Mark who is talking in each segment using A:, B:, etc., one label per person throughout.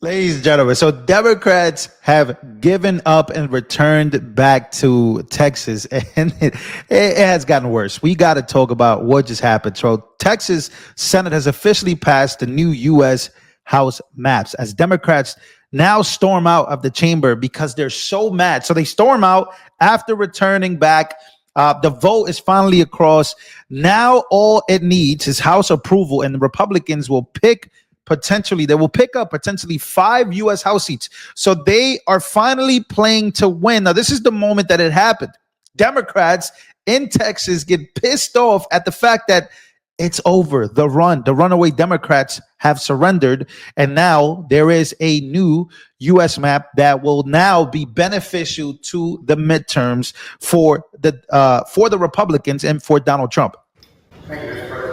A: Ladies and gentlemen, so Democrats have given up and returned back to Texas, and it has gotten worse. We got to talk about what just happened. So, Texas Senate has officially passed the new U.S. House maps as Democrats now storm out of the chamber because they're so mad. So, they storm out after returning back. The vote is finally across. Now, all it needs is House approval, and the Republicans will pick up potentially 5 U.S. House seats. So they are finally playing to win. Now, this is the moment that it happened. Democrats in Texas get pissed off at the fact that it's over. The runaway Democrats have surrendered. And now there is a new U.S. map that will now be beneficial to the midterms for the Republicans and for Donald Trump.
B: Thank you, Mr. President.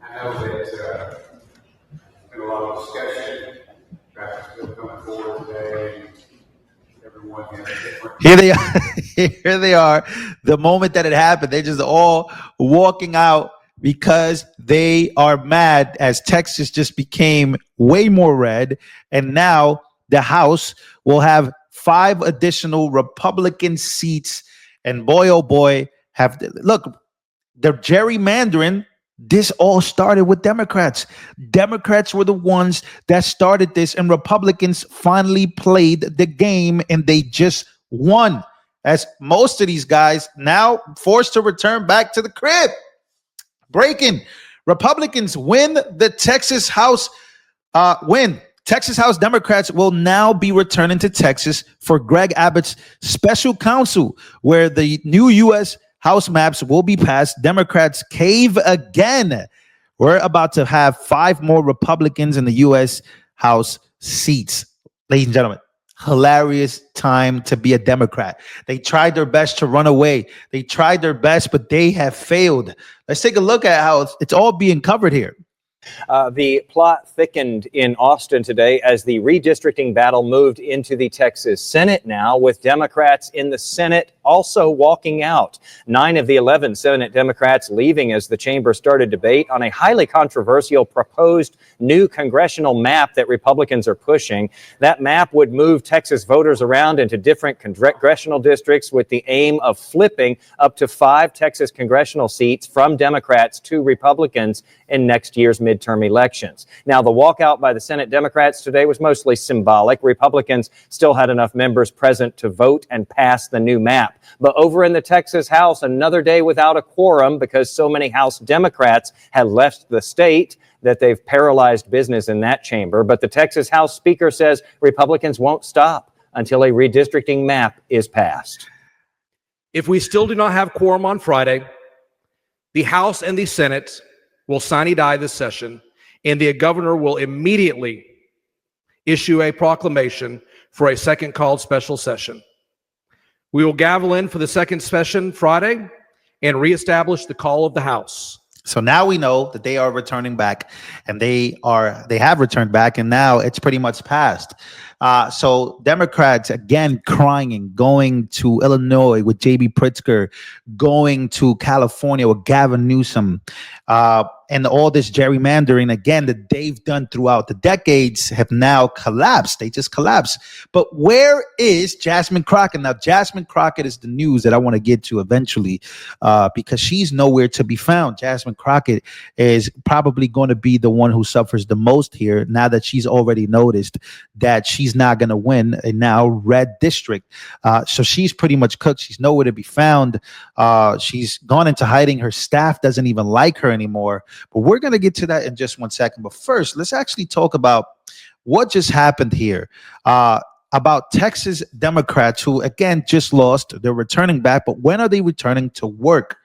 B: I know that there's been a lot of discussion. That's still coming forward today. Everyone has different.
A: Here they are. Here they are. The moment that it happened, they're just all walking out because they are mad as Texas just became way more red. And now the House will have 5 additional Republican seats. And boy, oh boy, look, the gerrymandering. This all started with Democrats. Democrats were the ones that started this, and Republicans finally played the game, and they just won. As most of these guys now forced to return back to the crib. Breaking. Republicans win the Texas House. Texas House Democrats will now be returning to Texas for Greg Abbott's special counsel, where the new U.S. House maps will be passed. Democrats cave again. We're about to have 5 more Republicans in the U.S. House seats. Ladies and gentlemen, hilarious time to be a Democrat. They tried their best to run away. They tried their best, but they have failed. Let's take a look at how it's all being covered here.
C: The plot thickened in Austin today as the redistricting battle moved into the Texas Senate now, with Democrats in the Senate also walking out. 9 of the 11 Senate Democrats leaving as the chamber started debate on a highly controversial proposed new congressional map that Republicans are pushing. That map would move Texas voters around into different congressional districts with the aim of flipping up to 5 Texas congressional seats from Democrats to Republicans in next year's midterm elections. Now, the walkout by the Senate Democrats today was mostly symbolic. Republicans still had enough members present to vote and pass the new map. But over in the Texas House, another day without a quorum because so many House Democrats had left the state that they've paralyzed business in that chamber. But the Texas House Speaker says Republicans won't stop until a redistricting map is passed.
D: If we still do not have quorum on Friday, the House and the Senate will sine die this session, and the governor will immediately issue a proclamation for a second called special session. We will gavel in for the second session Friday and reestablish the call of the House.
A: So now we know that they are returning back, and they have returned back, and now it's pretty much passed. So Democrats again crying, going to Illinois with J.B. Pritzker, going to California with Gavin Newsome, and all this gerrymandering again that they've done throughout the decades have now collapsed. They just collapsed. But where is Jasmine Crockett? Now, Jasmine Crockett is the news that I want to get to eventually, because she's nowhere to be found. Jasmine Crockett is probably going to be the one who suffers the most here now that she's already noticed that she's not going to win a now red district. So she's pretty much cooked. She's nowhere to be found. She's gone into hiding. Her staff doesn't even like her anymore. But we're going to get to that in just 1 second. But first, let's actually talk about what just happened here. About Texas Democrats who, again, just lost. They're returning back. But when are they returning to work?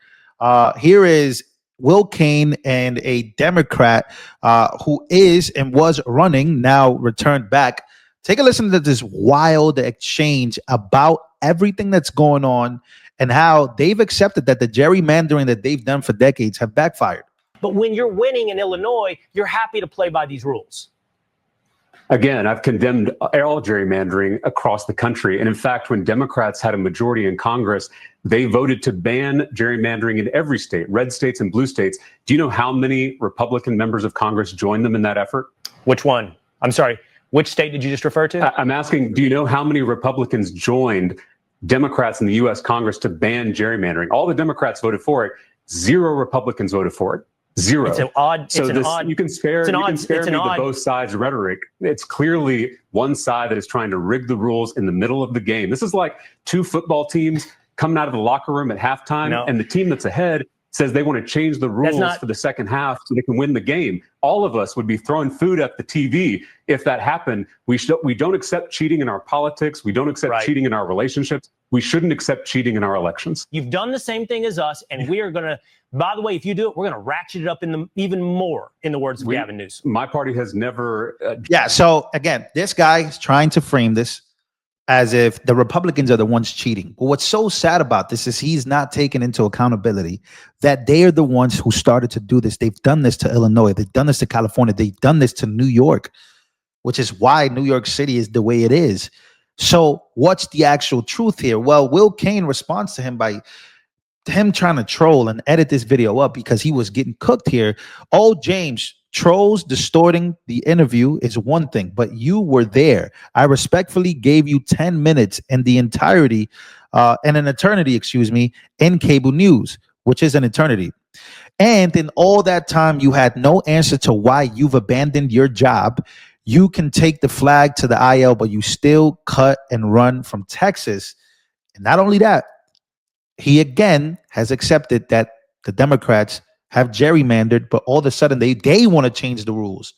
A: Here is Will Kane and a Democrat who is and was running, now returned back. Take a listen to this wild exchange about everything that's going on and how they've accepted that the gerrymandering that they've done for decades have backfired.
E: But when you're winning in Illinois, you're happy to play by these rules. Again, I've condemned all gerrymandering across the country. And in fact, when Democrats had a majority in Congress, they voted to ban gerrymandering in every state, red states and blue states. Do you know how many Republican members of Congress joined them in that effort?
C: Which one? I'm sorry. Which state did you just refer to?
E: I'm asking, do you know how many Republicans joined Democrats in the U.S. Congress to ban gerrymandering? All the Democrats voted for it. 0 Republicans voted for it. 0.
C: It's an odd.
E: So
C: it's an odd.
E: you can spare me
C: odd.
E: the both sides rhetoric. It's clearly one side that is trying to rig the rules in the middle of the game. This is like 2 football teams coming out of the locker room at halftime, and the team that's ahead says they want to change the rules for the second half so they can win the game. All of us would be throwing food at the TV if that happened. We don't accept cheating in our politics. We don't accept cheating in our relationships. We shouldn't accept cheating in our elections.
F: You've done the same thing as us, and we are going to, by the way, if you do it, we're going to ratchet it up even more, in the words of Gavin Newsome.
E: My party has never...
A: Yeah, so again, this guy is trying to frame this as if the Republicans are the ones cheating. But what's so sad about this is he's not taking into accountability that they are the ones who started to do this. They've done this to Illinois. They've done this to California. They've done this to New York, which is why New York City is the way it is. So what's the actual truth here? Well, Will Kane responds to him by him trying to troll and edit this video up because he was getting cooked here. Oh, James, trolls distorting the interview is one thing, but you were there. I respectfully gave you 10 minutes and the entirety, and an eternity, excuse me, in cable news, which is an eternity. And in all that time, you had no answer to why you've abandoned your job. You can take the flag to the IL, but you still cut and run from Texas. And not only that, he again has accepted that the Democrats have gerrymandered, but all of a sudden they want to change the rules.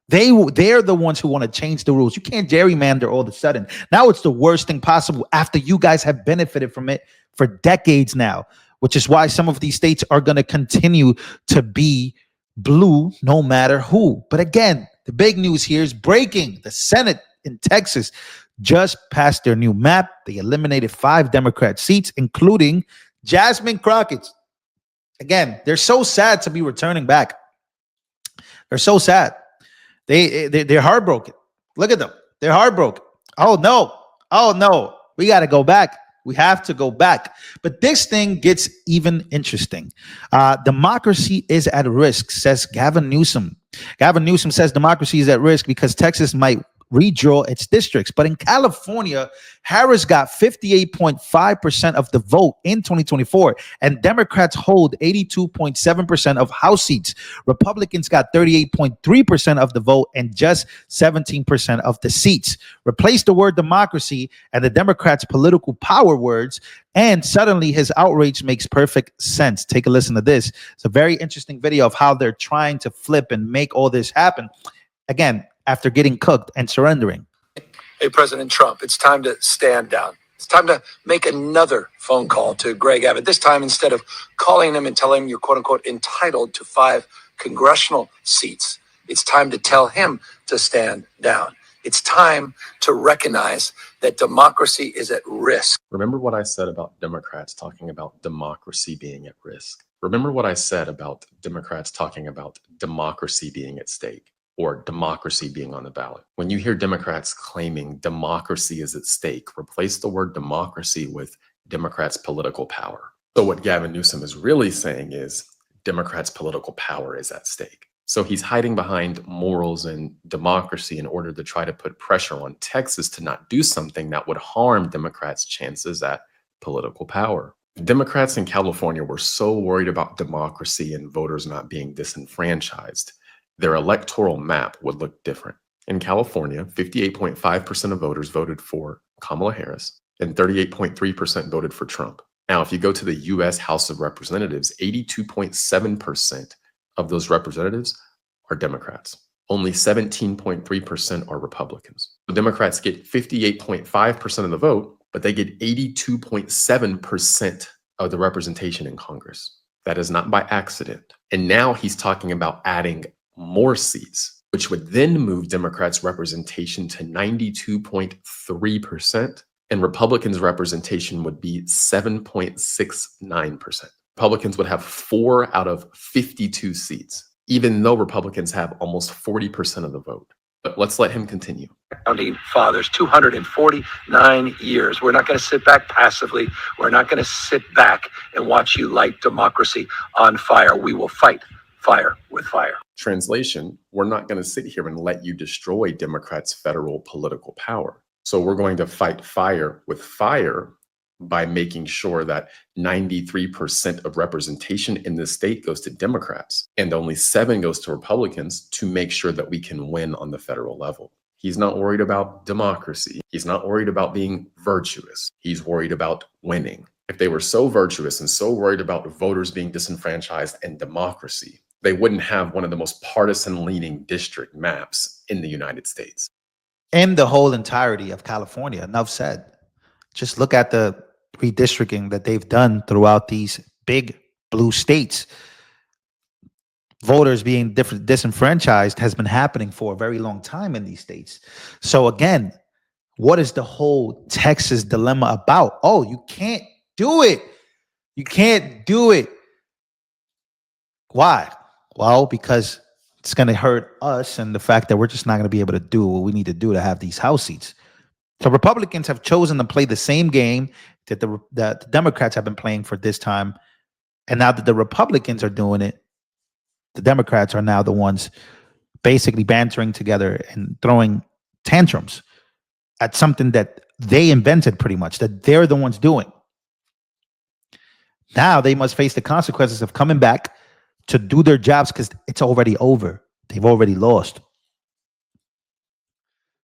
A: They're the ones who want to change the rules. You can't gerrymander all of a sudden. Now it's the worst thing possible after you guys have benefited from it for decades now, which is why some of these states are going to continue to be blue no matter who. But again, the big news here is breaking. The Senate in Texas just passed their new map. They eliminated 5 Democrat seats, including Jasmine Crockett. Again, they're so sad to be returning back. They're so sad. They're heartbroken. Look at them. They're heartbroken. Oh, no. Oh, no. We got to go back. We have to go back. But this thing gets even interesting. Democracy is at risk, says Gavin Newsome. Gavin Newsome says democracy is at risk because Texas might redraw its districts. But in California, Harris got 58.5% of the vote in 2024, and Democrats hold 82.7% of House seats. Republicans got 38.3% of the vote and just 17% of the seats. Replace the word democracy and the Democrats' political power words, and suddenly his outrage makes perfect sense. Take a listen to this. It's a very interesting video of how they're trying to flip and make all this happen. Again, after getting cooked and surrendering.
G: Hey, President Trump, it's time to stand down. It's time to make another phone call to Greg Abbott. This time, instead of calling him and telling him you're quote unquote entitled to 5 congressional seats, it's time to tell him to stand down. It's time to recognize that democracy is at risk.
H: Remember what I said about Democrats talking about democracy being at risk. Remember what I said about Democrats talking about democracy being at stake, or democracy being on the ballot. When you hear Democrats claiming democracy is at stake, replace the word democracy with Democrats' political power. So what Gavin Newsome is really saying is Democrats' political power is at stake. So he's hiding behind morals and democracy in order to try to put pressure on Texas to not do something that would harm Democrats' chances at political power. Democrats in California were so worried about democracy and voters not being disenfranchised, their electoral map would look different. In California, 58.5% of voters voted for Kamala Harris and 38.3% voted for Trump. Now, if you go to the U.S. House of Representatives, 82.7% of those representatives are Democrats. Only 17.3% are Republicans. The Democrats get 58.5% of the vote, but they get 82.7% of the representation in Congress. That is not by accident. And now he's talking about adding more seats, which would then move Democrats' representation to 92.3%, and Republicans' representation would be 7.69%. Republicans would have 4 out of 52 seats, even though Republicans have almost 40% of the vote. But let's let him continue.
G: Founding fathers, 249 years. We're not going to sit back passively. We're not going to sit back and watch you light democracy on fire. We will fight fire with fire.
H: Translation, we're not going to sit here and let you destroy Democrats' federal political power. So we're going to fight fire with fire by making sure that 93% of representation in the state goes to Democrats and only 7 goes to Republicans to make sure that we can win on the federal level. He's not worried about democracy. He's not worried about being virtuous. He's worried about winning. If they were so virtuous and so worried about voters being disenfranchised and democracy, they wouldn't have one of the most partisan-leaning district maps in the United States.
A: In the whole entirety of California, enough said. Just look at the redistricting that they've done throughout these big blue states. Voters being disenfranchised has been happening for a very long time in these states. So again, what is the whole Texas dilemma about? Oh, you can't do it. You can't do it. Why? Well, because it's going to hurt us and the fact that we're just not going to be able to do what we need to do to have these House seats. So Republicans have chosen to play the same game that the Democrats have been playing for this time. And now that the Republicans are doing it, the Democrats are now the ones basically bantering together and throwing tantrums at something that they invented pretty much, that they're the ones doing. Now they must face the consequences of coming back to do their jobs because it's already over. They've already lost.